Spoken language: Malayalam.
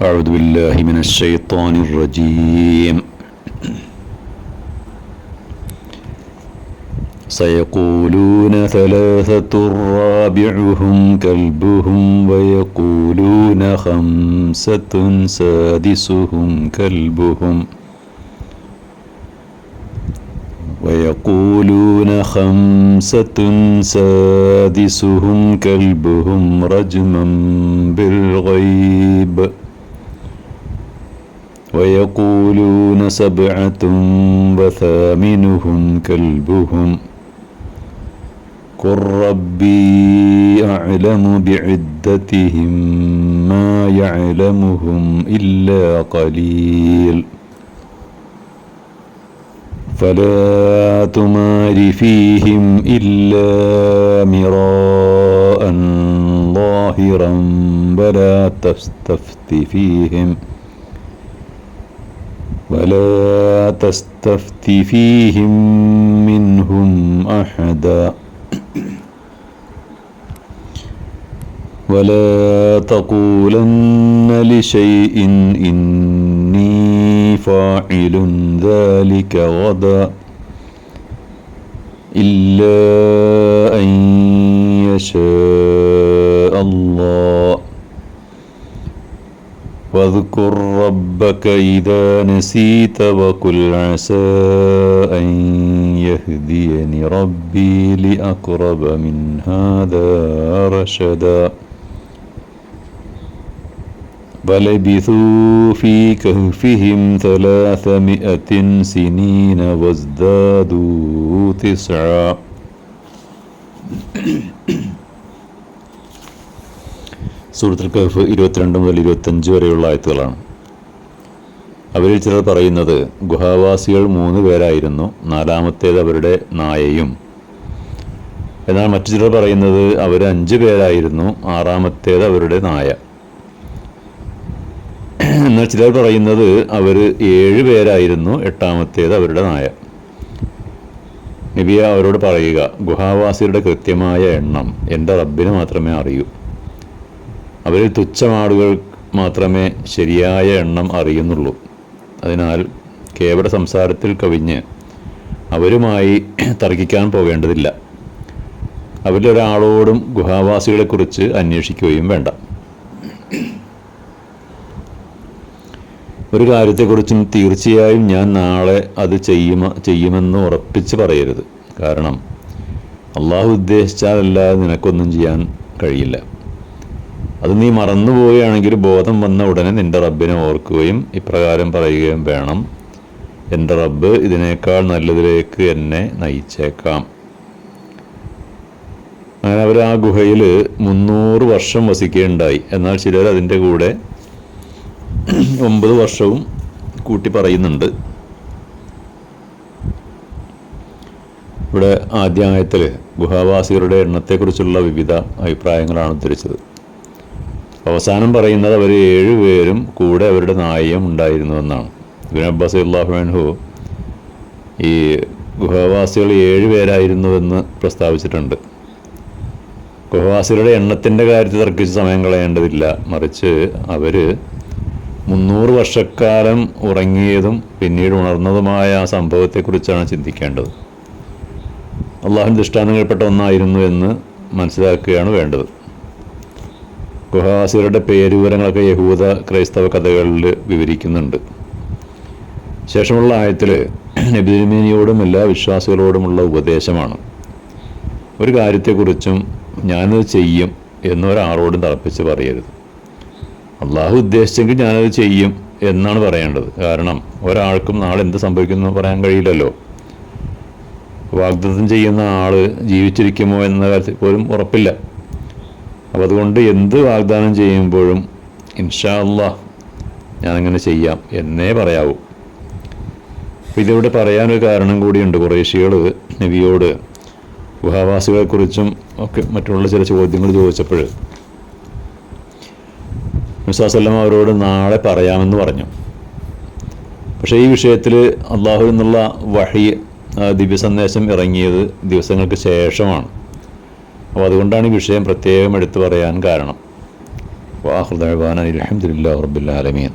أعوذ بالله من الشيطان الرجيم. سيقولون ثلاثة رابعهم كلبهم ويقولون خمسة سادسهم كلبهم رجما بالغيب ويقولون 7 وثامنهم كلبهم قل ربي أعلم بعدتهم ما يعلمهم إلا قليل فلا تمار فيهم إلا مراء ظاهرا ولا تستفت فيهم منهم أحدا ولا تقولن لشيء إني فاعل ذلك غدا إلا أن يشاء الله واذكر ربك إذا نسيت وقل عسى أن يهديني ربي لأقرب من هذا رشدا فلبثوا في كهفهم 300 سنين وازدادوا 9. സൂറത്തുൽ കഹ്ഫ് 22 മുതൽ 25 വരെയുള്ള ആയത്തുകളാണ്. അവരിൽ ചിലർ പറയുന്നത് ഗുഹാവാസികൾ 3 പേരായിരുന്നു, 4ാമത്തേത് അവരുടെ നായയും. എന്നാൽ മറ്റു ചിലർ പറയുന്നത് അവർ 5 പേരായിരുന്നു, 6ാമത്തേത് അവരുടെ നായ. എന്നാൽ ചിലർ പറയുന്നത് അവർ 7 പേരായിരുന്നു, 8ാമത്തേത് അവരുടെ നായ. നബിയെ അവരോട് പറയുക, ഗുഹാവാസികളുടെ കൃത്യമായ എണ്ണം എൻ്റെ റബ്ബിന് മാത്രമേ അറിയൂ. അവരിൽ തുച്ഛമാളുകൾ മാത്രമേ ശരിയായ എണ്ണം അറിയുന്നുള്ളൂ. അതിനാൽ കേവല സംസാരത്തിൽ കവിഞ്ഞ് അവരുമായി തർക്കിക്കാൻ പോകേണ്ടതില്ല. അവരിലൊരാളോടും ഗുഹാവാസികളെക്കുറിച്ച് അന്വേഷിക്കുകയും വേണ്ട. ഒരു കാര്യത്തെക്കുറിച്ചും തീർച്ചയായും ഞാൻ നാളെ അത് ചെയ്യുമെന്ന് ഉറപ്പിച്ച് പറയരുത്. കാരണം അള്ളാഹു ഉദ്ദേശിച്ചാലല്ലാതെ നിനക്കൊന്നും ചെയ്യാൻ കഴിയില്ല. അത് നീ മറന്നുപോവുകയാണെങ്കിൽ ബോധം വന്ന ഉടനെ നിന്റെ റബ്ബിനെ ഓർക്കുകയും ഇപ്രകാരം പറയുകയും വേണം, എൻ്റെ റബ്ബ് ഇതിനേക്കാൾ നല്ലതിലേക്ക് എന്നെ നയിച്ചേക്കാം. അങ്ങനെ അവർ ആ ഗുഹയിൽ 300 വർഷം വസിക്കുകയുണ്ടായി. എന്നാൽ ചിലർ അതിൻ്റെ കൂടെ 9 വർഷവും കൂട്ടി പറയുന്നുണ്ട്. ഇവിടെ ആദ്യായത്തിൽ ഗുഹാവാസികളുടെ എണ്ണത്തെക്കുറിച്ചുള്ള വിവിധ അഭിപ്രായങ്ങളാണ് ഉദ്ധരിച്ചത്. അവസാനം പറയുന്നത് അവർ 7 പേരും കൂടെ അവരുടെ നായയും ഉണ്ടായിരുന്നുവെന്നാണ്. ഇബ്നു അബ്ബാസ് റളിയല്ലാഹു അൻഹു ഈ ഗുഹാവാസികൾ 7 പേരായിരുന്നുവെന്ന് പ്രസ്താവിച്ചിട്ടുണ്ട്. ഗുഹാവാസികളുടെ എണ്ണത്തിൻ്റെ കാര്യത്തിൽ തർക്കിച്ച് സമയം കളയേണ്ടതില്ല. മറിച്ച് അവർ 300 വർഷക്കാലം ഉറങ്ങിയതും പിന്നീട് ഉണർന്നതുമായ ആ സംഭവത്തെക്കുറിച്ചാണ് ചിന്തിക്കേണ്ടത്. അള്ളാഹുവിൻ്റെ ദൃഷ്ടാന്തങ്ങളിൽപ്പെട്ട ഒന്നായിരുന്നു എന്ന് മനസ്സിലാക്കുകയാണ് വേണ്ടത്. ഗുഹാവാസികളുടെ പേരുവിവരങ്ങളൊക്കെ യഹൂദ ക്രൈസ്തവ കഥകളിൽ വിവരിക്കുന്നുണ്ട്. ശേഷമുള്ള ആയത്തിൽ നബി തിരുമേനിയോടും എല്ലാ വിശ്വാസികളോടുമുള്ള ഉപദേശമാണ്. ഒരു കാര്യത്തെക്കുറിച്ചും ഞാനത് ചെയ്യും എന്നൊരാളോടും തറപ്പിച്ച് പറയരുത്. അള്ളാഹു ഉദ്ദേശിച്ചെങ്കിൽ ഞാനത് ചെയ്യും എന്നാണ് പറയേണ്ടത്. കാരണം ഒരാൾക്കും നാളെ എന്ത് സംഭവിക്കുമെന്ന് പറയാൻ കഴിയില്ലല്ലോ. വാഗ്ദത്തം ചെയ്യുന്ന ആൾ ജീവിച്ചിരിക്കുമോ എന്ന കാര്യത്തിൽ പോലും ഉറപ്പില്ല. അപ്പോൾ അതുകൊണ്ട് എന്ത് വാഗ്ദാനം ചെയ്യുമ്പോഴും ഇൻഷാ അല്ലാഹ് ഞാനങ്ങനെ ചെയ്യാം എന്നേ പറയാവൂ. അപ്പോൾ ഇതിവിടെ പറയാനൊരു കാരണം കൂടിയുണ്ട്. ഖുറൈശികൾ നബിയോട് ഗുഹാവാസികളെക്കുറിച്ചും ഒക്കെ മറ്റുള്ള ചില ചോദ്യങ്ങൾ ചോദിച്ചപ്പോൾ നബി സ്വല്ലല്ലാഹു അലൈഹി വസല്ലം അവരോട് നാളെ പറയാമെന്ന് പറഞ്ഞു. പക്ഷേ ഈ വിഷയത്തിൽ അള്ളാഹുവിൽ നിന്നുള്ള വഹി ദിവ്യ സന്ദേശം ഇറങ്ങിയത് ദിവസങ്ങൾക്ക് ശേഷമാണ്. അപ്പോൾ അതുകൊണ്ടാണ് ഈ വിഷയം പ്രത്യേകം എടുത്തു പറയാൻ കാരണം. വാഖിറു ദഅ്വാനാ അൽഹംദുലില്ലാഹി റബ്ബിൽ ആലമീൻ.